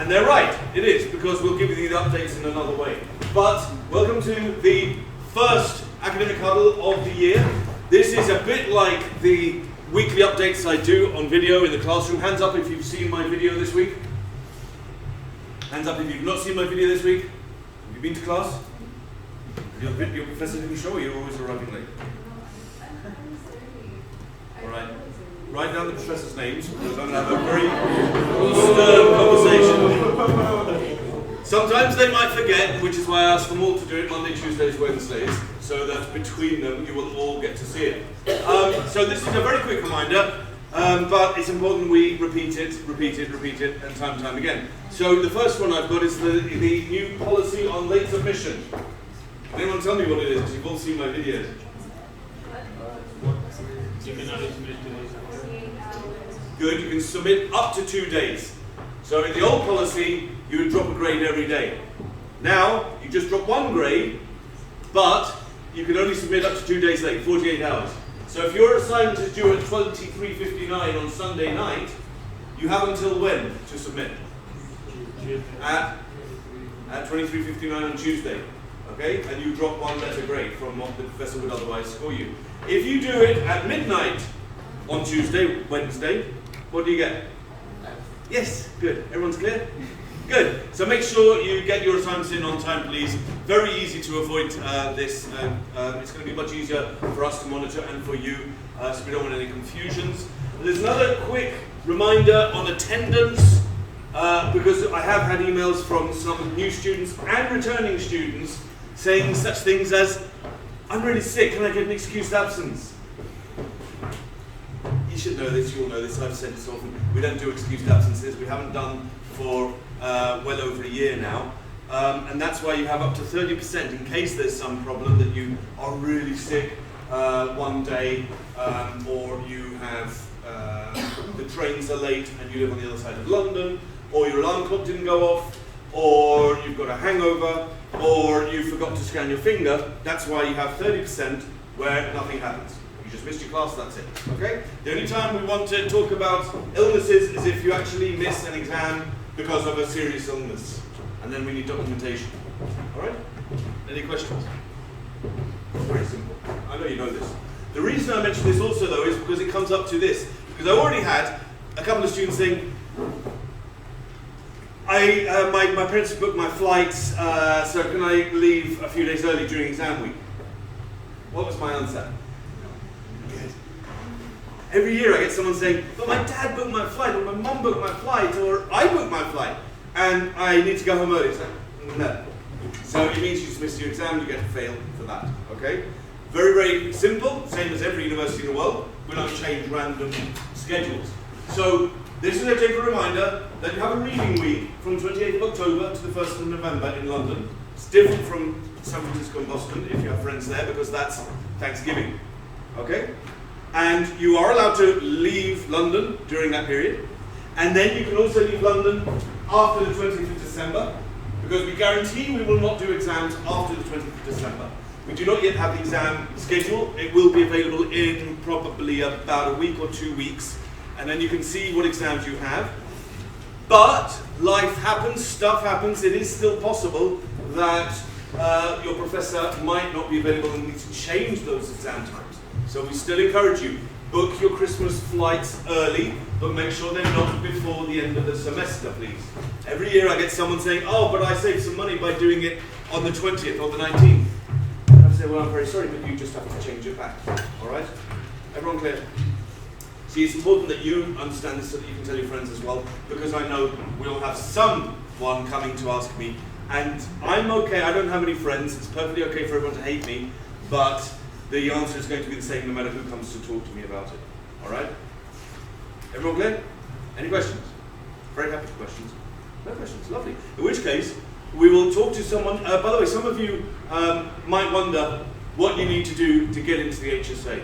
And they're right, it is, because we'll give you the updates in another way. But welcome to the first academic huddle of the year. This is a bit like the weekly updates I do on video in the classroom. Hands up if you've seen my video this week. Hands up if you've not seen my video this week. Have you been to class? Your professor didn't show you, you're always arriving late. Alright. Write down the professors' names because I'm going to have a very stern conversation. Sometimes they might forget, which is why I asked them all to do it Monday, Tuesdays, Wednesdays, so that between them you will all get to see it. So this is a very quick reminder, but it's important we repeat it, and time again. So the first one I've got is the new policy on late submission. Can anyone tell me what it is? Because you've all seen my videos. Good, you can submit up to 2 days. So in the old policy, you would drop a grade every day. Now, you just drop 1 grade, but you can only submit up to 2 days late, 48 hours. So if your assignment is due at 23:59 on Sunday night, you have until when to submit? At 23:59 on Tuesday. Okay? And you drop 1 letter grade from what the professor would otherwise score you. If you do it at midnight on Tuesday, Wednesday, what do you get? Yes, good. Everyone's clear? Good. So make sure you get your assignments in on time, please. Very easy to avoid this. It's going to be much easier for us to monitor and for you, so we don't want any confusions. There's another quick reminder on attendance, because I have had emails from some new students and returning students saying such things as, I'm really sick, can I get an excused absence? You should know this, you all know this, I've said this often. We don't do excused absences, we haven't done for well over a year now. And that's why you have up to 30% in case there's some problem that you are really sick one day, or you have, the trains are late and you live on the other side of London, or your alarm clock didn't go off, or you've got a hangover, or you forgot to scan your finger. That's why you have 30% where nothing happens. You just missed your class, that's it, okay? The only time we want to talk about illnesses is if you actually miss an exam because of a serious illness. And then we need documentation, all right? Any questions? Very simple. I know you know this. The reason I mention this also, though, is because it comes up to this. Because I already had a couple of students saying, my parents booked my flights, so can I leave a few days early during exam week? What was my answer? Good. Every year I get someone saying, but my dad booked my flight, or my mum booked my flight, or I booked my flight, and I need to go home early. So, no. So it means you just missed your exam, you get to fail for that, okay? Very, very simple, same as every university in the world. We don't change random schedules. So this is a gentle reminder that you have a reading week from 28th of October to the 1st of November in London. It's different from San Francisco and Boston if you have friends there, because that's Thanksgiving, okay? And you are allowed to leave London during that period. And then you can also leave London after the 20th of December, because we guarantee we will not do exams after the 20th of December. We do not yet have the exam schedule. It will be available in probably about a week or 2 weeks, and then you can see what exams you have. But life happens, stuff happens. It is still possible that your professor might not be available and need to change those exam times. So we still encourage you, book your Christmas flights early, but make sure they're not before the end of the semester, please. Every year I get someone saying, oh, but I saved some money by doing it on the 20th or the 19th. I say, well, I'm very sorry, but you just have to change it back. All right? Everyone clear? See, it's important that you understand this so that you can tell your friends as well, because I know we'll have someone coming to ask me, and I'm okay, I don't have any friends, it's perfectly okay for everyone to hate me, but the answer is going to be the same no matter who comes to talk to me about it. All right? Everyone clear? Any questions? Very happy for questions. No questions, lovely. In which case, we will talk to someone. By the way, some of you might wonder what you need to do to get into the HSA.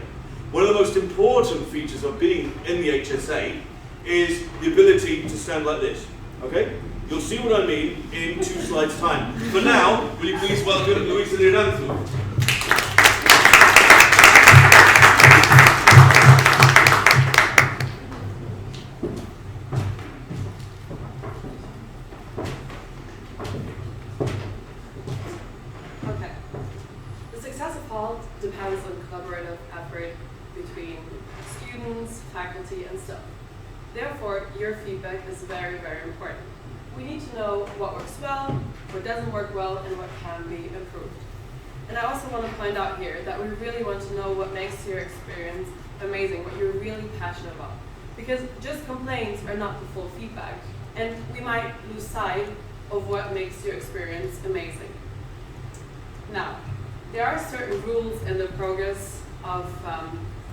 One of the most important features of being in the HSA is the ability to stand like this, okay? You'll see what I mean in 2 slides' time. For now, will you please welcome Luisa Liranzu. hands-on collaborative effort between students, faculty, and staff. Therefore, your feedback is very, very important. We need to know what works well, what doesn't work well, and what can be improved. And I also want to point out here that we really want to know what makes your experience amazing, what you're really passionate about. Because just complaints are not the full feedback, and we might lose sight of what makes your experience amazing. Now, there are certain rules in the progress of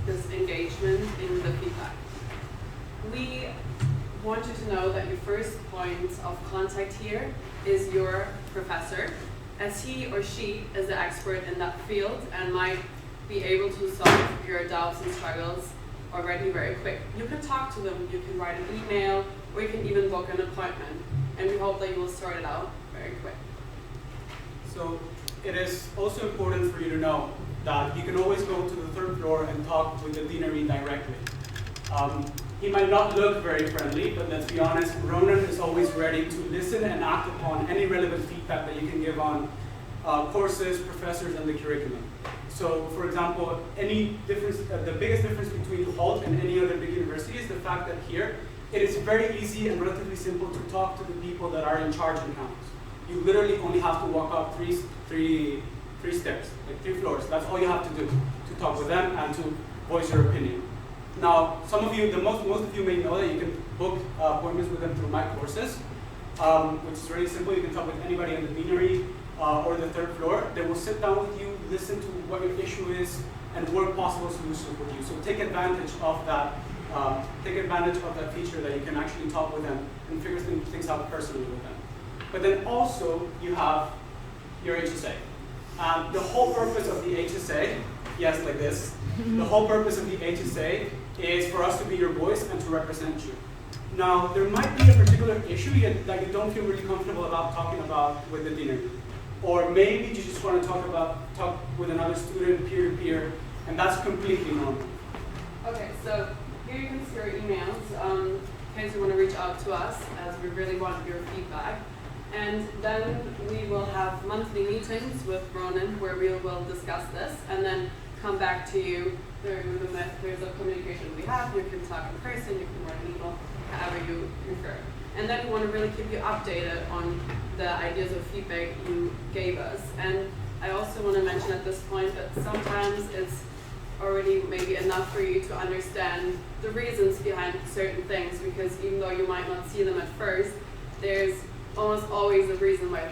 this engagement in the feedback. We want you to know that your first point of contact here is your professor, as he or she is the expert in that field and might be able to solve your doubts and struggles already very quick. You can talk to them, you can write an email, or you can even book an appointment, and we hope that you will sort it out very quick. So it is also important for you to know that you can always go to the third floor and talk with the deanery directly. He might not look very friendly, but let's be honest, Ronan is always ready to listen and act upon any relevant feedback that you can give on courses, professors, and the curriculum. So, for example, any difference, the biggest difference between Hult and any other big university is the fact that here, it is very easy and relatively simple to talk to the people that are in charge in campus. You literally only have to walk up three steps, like 3 floors. That's all you have to do, to talk with them and to voice your opinion. Now, some of you, most of you may know that you can book appointments with them through my courses, which is really simple. You can talk with anybody in the deanery or the third floor. They will sit down with you, listen to what your issue is, and work possible solutions with you. So take advantage of that. Take advantage of that feature that you can actually talk with them and figure things out personally with them. But then also you have your HSA. The whole purpose of the HSA, yes, like this. The whole purpose of the HSA is for us to be your voice and to represent you. Now, there might be a particular issue that you don't feel really comfortable about talking about with the deanery. Or maybe you just want to talk with another student peer-to-peer, and that's completely normal. Okay, so here you can see our emails in case you want to reach out to us, as we really want your feedback. And then we will have monthly meetings with Ronan where we will discuss this and then come back to you through the methods of communication we have. You can talk in person, you can write an email, however you prefer. And then we want to really keep you updated on the ideas of feedback you gave us. And I also want to mention at this point that sometimes it's already maybe enough for you to understand the reasons behind certain things, because even though you might not see them at first, there's almost always a reason why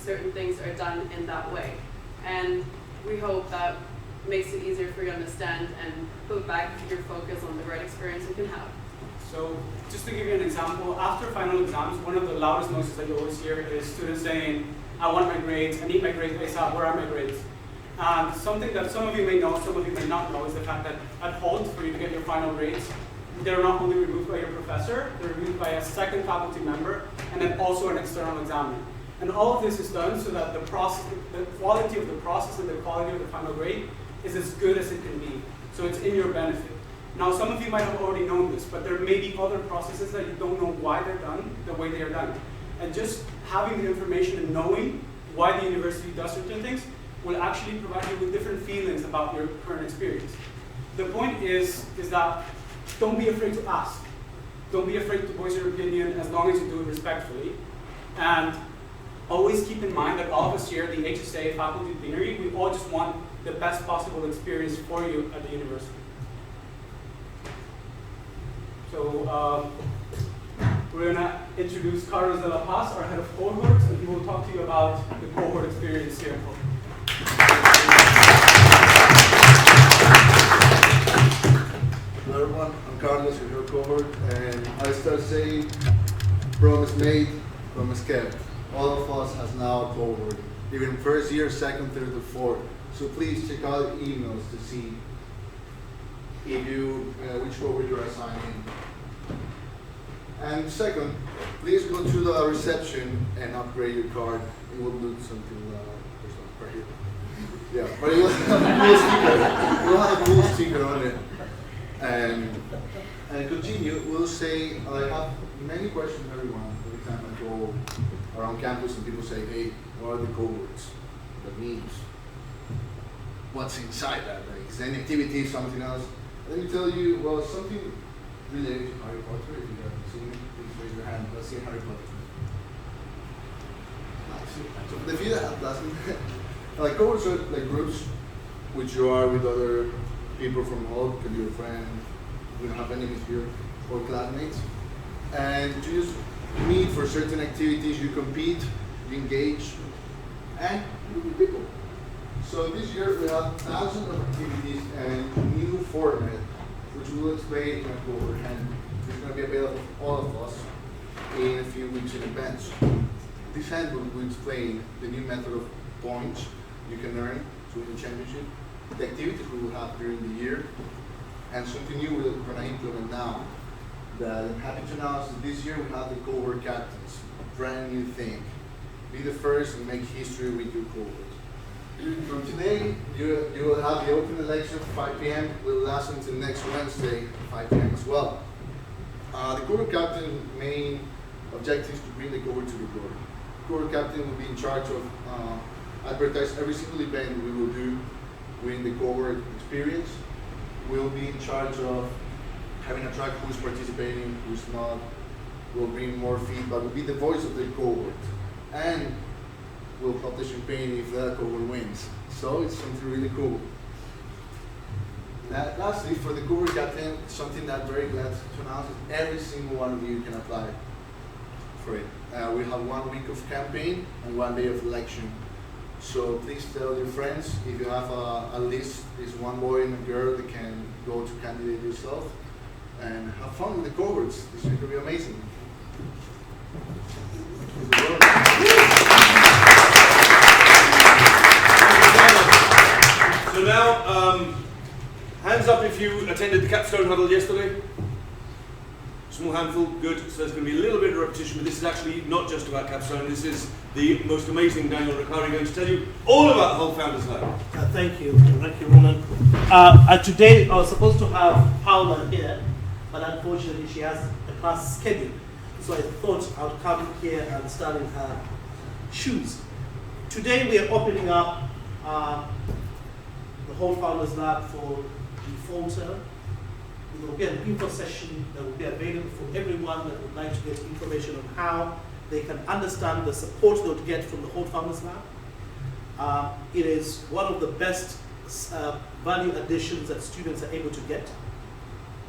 certain things are done in that way. And we hope that makes it easier for you to understand and put back your focus on the right experience you can have. So just to give you an example, after final exams, one of the loudest noises that you always hear is students saying, I want my grades, I need my grades ASAP, where are my grades? And something that some of you may know, some of you may not know, is the fact that at Hult, for you to get your final grades, they're not only reviewed by your professor, they're reviewed by a second faculty member, and then also an external examiner. And all of this is done so that the quality of the process and the quality of the final grade is as good as it can be. So it's in your benefit. Now, some of you might have already known this, but there may be other processes that you don't know why they're done the way they are done. And just having the information and knowing why the university does certain things will actually provide you with different feelings about your current experience. The point is that don't be afraid to ask. Don't be afraid to voice your opinion as long as you do it respectfully. And always keep in mind that all of us here, the HSA, faculty, deanery, we all just want the best possible experience for you at the university. So we're going to introduce Carlos de la Paz, our head of cohorts, and he will talk to you about the cohort experience here. Hello everyone, I'm Carlos, your cohort, and I start saying, promise made, promise kept. All of us has now a cohort, even first year, second, third, or fourth. So please check out emails to see if you which cohort you are assigned in. And second, please go to the reception and upgrade your card. It will do something right here. Yeah, but it will have a cool sticker. It will have a cool sticker on it. And continue, we'll say, I have many questions for everyone every time I go around campus and people say, hey, what are the cohorts? What that means? what's inside that. Like, is there any activity, something else? Let me tell you, well, something related to Harry Potter. If you haven't seen it, please raise your hand. Let's see Harry Potter. So the few that have doesn't, like cohorts are like groups, which you are with other people from Hult, could be your friend, we don't have enemies here, or classmates. And you just meet for certain activities, you compete, you engage, and you meet people. So this year we have thousands of activities and new format, which we will explain in a cohort, and it's going to be available for all of us in a few weeks in advance. This handbook will explain the new method of points you can earn to win the championship, the activities we will have during the year, and something new we're going to implement now. That I'm happy to announce that this year we have the cohort captains, a brand new thing. Be the first and make history with your cohort. From today, you will have the open election 5 p.m. will last until next Wednesday, 5 p.m. as well. The cohort captain main objective is to bring the cohort to the door. Cohort captain will be in charge of advertise every single event we will do within the cohort experience. We'll be in charge of having a track who's participating, who's not. We'll bring more feedback. We'll be the voice of the cohort. And we'll pop the champagne if that cohort wins. So it's something really cool. Lastly, for the cohort captain, something that I'm very glad to announce is every single one of you can apply for it. We have 1 week of campaign and 1 day of election. So please tell your friends, if you have a list, there's one boy and a girl that can go to candidate yourself and have fun with the cohorts. This is going to be amazing. So now, hands up if you attended the capstone huddle yesterday. Small handful, good. So there's going to be a little bit of repetition, but this is actually not just about capstone. This is the most amazing Daniel Ricciardi going to tell you all about the whole Founders Lab. Thank you, Ronan. Today I was supposed to have Paula here, but unfortunately she has a class schedule. So I thought I would come here and stand in her shoes. Today we are opening up the whole Founders Lab for the fall term. There will be an info session that will be available for everyone that would like to get information on how they can understand the support they would get from the whole Founders Lab. It is one of the best value additions that students are able to get.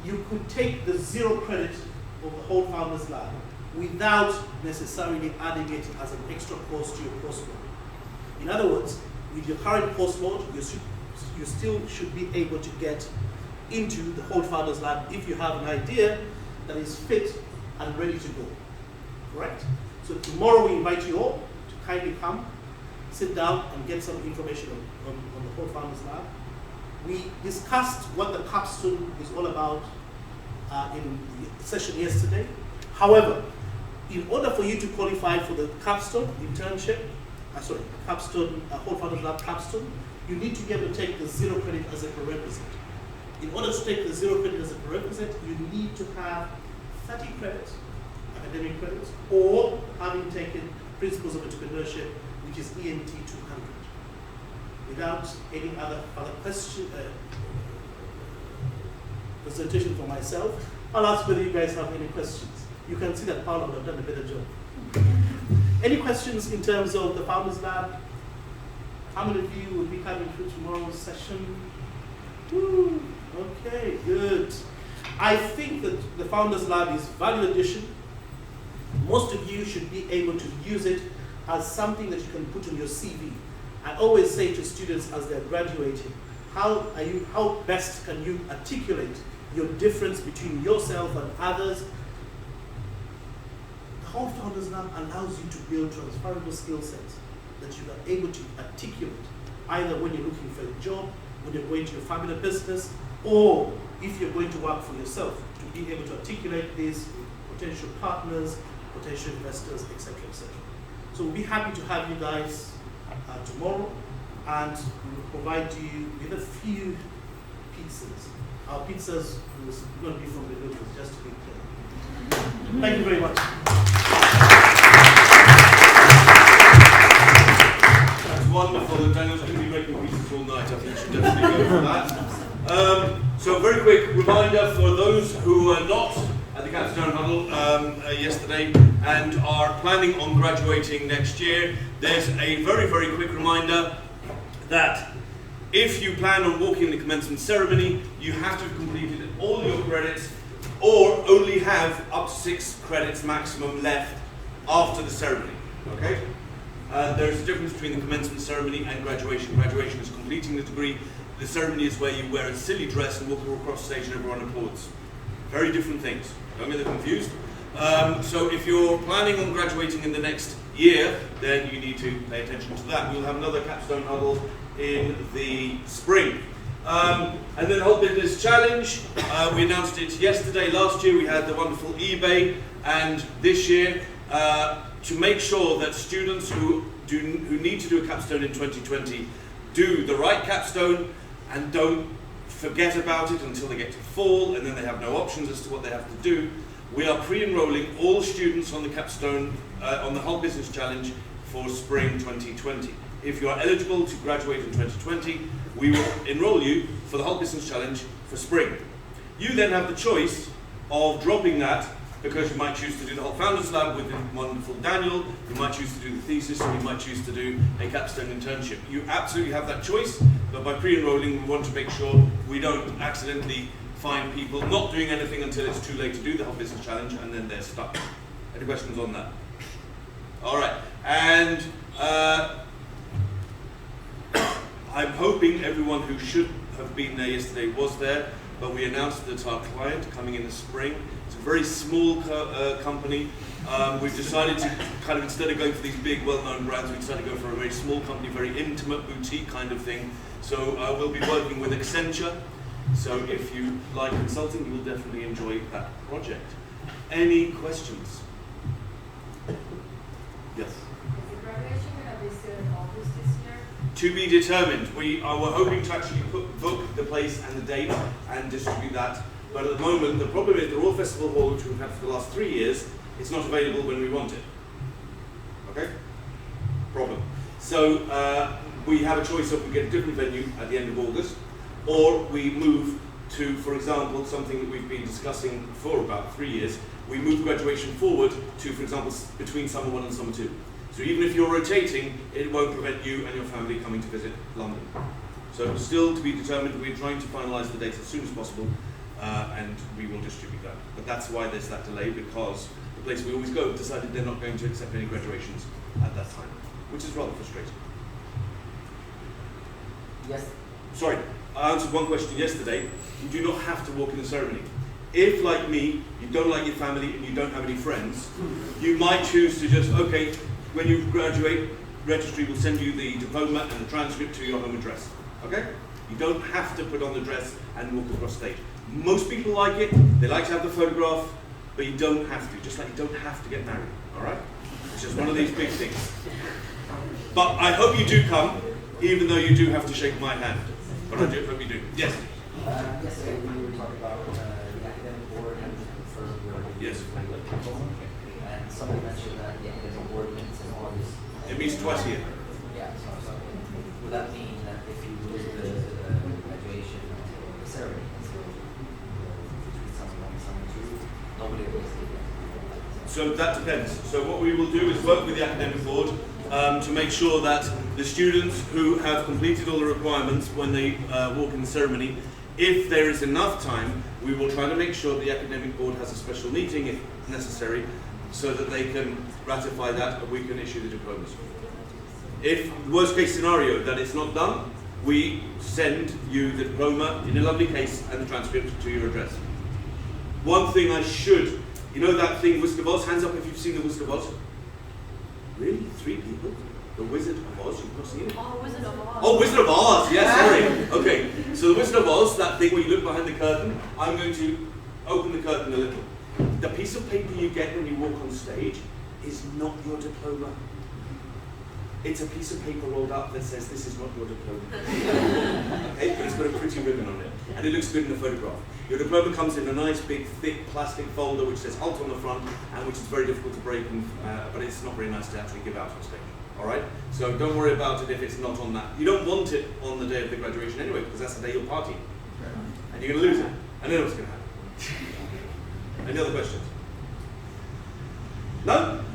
You could take the 0 credit of the whole Founders Lab without necessarily adding it as an extra course to your course load. In other words, with your current course load, you still should be able to get into the whole Founders Lab if you have an idea that is fit and ready to go. Correct? So tomorrow we invite you all to kindly come, sit down and get some information on the whole Founders Lab. We discussed what the capstone is all about in the session yesterday. However, in order for you to qualify for the capstone internship, capstone, whole Founders Lab capstone, you need to be able to take the 0 credit as a prerequisite. In order to take the 0 credit as a prerequisite, you need to have 30 credits, academic credits, or having taken Principles of Entrepreneurship, which is ENT 200. Without any other question, presentation for myself, I'll ask whether you guys have any questions. You can see that Paula would have done a better job. Any questions in terms of the Founders Lab? How many of you will be coming through tomorrow's session? Woo. Okay, good. I think that the Founders Lab is value addition. Most of you should be able to use it as something that you can put on your CV. I always say to students as they're graduating, how best can you articulate your difference between yourself and others? The whole Founders Lab allows you to build transferable skill sets that you are able to articulate, either when you're looking for a job, when you're going to your family business, or if you're going to work for yourself, to be able to articulate this with potential partners, potential investors, etc., etc. So we'll be happy to have you guys tomorrow, and we will provide you with a few pizzas. Our pizzas are going to be from the noodles, just to be clear. Thank you very much. That's wonderful, and Daniel's going to be making pizzas all night. I think you should reminder for those who were not at the Capstone Huddle yesterday and are planning on graduating next year, there's a very, very quick reminder that if you plan on walking the commencement ceremony, you have to have completed all your credits or only have up to 6 credits maximum left after the ceremony. Okay? There's a difference between the commencement ceremony and graduation. Graduation is completing the degree. The ceremony is where you wear a silly dress and walk across the stage and everyone applauds. Very different things. Don't get them confused. So if you're planning on graduating in the next year, then you need to pay attention to that. We'll have another Capstone Huddle in the spring. And then Hult Business Challenge. We announced it yesterday. Last year we had the wonderful eBay, and this year, to make sure that students who need to do a capstone in 2020 do the right capstone and don't forget about it until they get to fall and then they have no options as to what they have to do, we are pre-enrolling all students on the capstone, on the Hult Business Challenge for spring 2020. If you are eligible to graduate in 2020, we will enroll you for the Hult Business Challenge for spring. You then have the choice of dropping that, because you might choose to do the Hult Founders Lab with the wonderful Daniel, you might choose to do the thesis, or you might choose to do a capstone internship. You absolutely have that choice, but by pre-enrolling we want to make sure we don't accidentally find people not doing anything until it's too late to do the Hult Business Challenge and then they're stuck. Any questions on that? Alright, and I'm hoping everyone who should have been there yesterday was there, but we announced that our client coming in the spring, it's a very small company. We've decided to kind of, instead of going for these big well-known brands, we decided to go for a very small company, very intimate boutique kind of thing. So we'll be working with Accenture. So if you like consulting, you will definitely enjoy that project. Any questions? Yes? Is the graduation going to be still in August this year? To be determined. We're hoping to actually book the place and the date and distribute that. But at the moment, the problem is the Royal Festival Hall, which we've had for the last 3 years, it's not available when we want it. Okay? Problem. So we have a choice of we get a different venue at the end of August, or we move to, for example, something that we've been discussing for about 3 years. We move graduation forward to, for example, between summer 1 and summer 2. So even if you're rotating, it won't prevent you and your family coming to visit London. So still to be determined. We're trying to finalise the dates as soon as possible, and we will distribute that. But that's why there's that delay, because the place we always go decided they're not going to accept any graduations at that time, which is rather frustrating. Yes. Sorry, I answered one question yesterday. You do not have to walk in the ceremony. If, like me, you don't like your family and you don't have any friends, you might choose to just, okay, when you graduate, registry will send you the diploma and the transcript to your home address. Okay? You don't have to put on the dress and walk across stage. Most people like it, they like to have the photograph, but you don't have to, just like you don't have to get married, alright? It's just one of these big things. But I hope you do come, even though you do have to shake my hand. But I do hope you do. Yes? Yesterday we were talking about the academic board and confirm where we Yes. and somebody mentioned that the academic board meets in August. It means twice a year. Yeah, so would that mean that if you lose the graduation until the ceremony, until between summer 1 and summer 2, nobody will see it? So that depends. So what we will do is work with the academic board to make sure that the students who have completed all the requirements when they walk in the ceremony, if there is enough time, we will try to make sure the academic board has a special meeting if necessary, so that they can ratify that and we can issue the diplomas. If worst case scenario that it's not done, we send you the diploma in a lovely case and the transcript to your address. One thing I should, you know that thing, Wizard of Oz? Hands up if you've seen the Wizard of Oz. Really? 3 people? The Wizard of Oz? You've not seen it? Oh, Wizard of Oz. Oh, Wizard of Oz! Yes, sorry. Okay, so the Wizard of Oz, that thing where you look behind the curtain, I'm going to open the curtain a little. The piece of paper you get when you walk on stage is not your diploma. It's a piece of paper rolled up that says this is not your diploma. Okay, but it's got a pretty ribbon on it, and it looks good in the photograph. Your diploma comes in a nice big thick plastic folder which says Hult on the front, and which is very difficult to break, and, but it's not very nice to actually give out on stage. Alright? So don't worry about it if it's not on that. You don't want it on the day of the graduation anyway, because that's the day you're partying. And you're going to lose it. And then what's going to happen? Any other questions? No?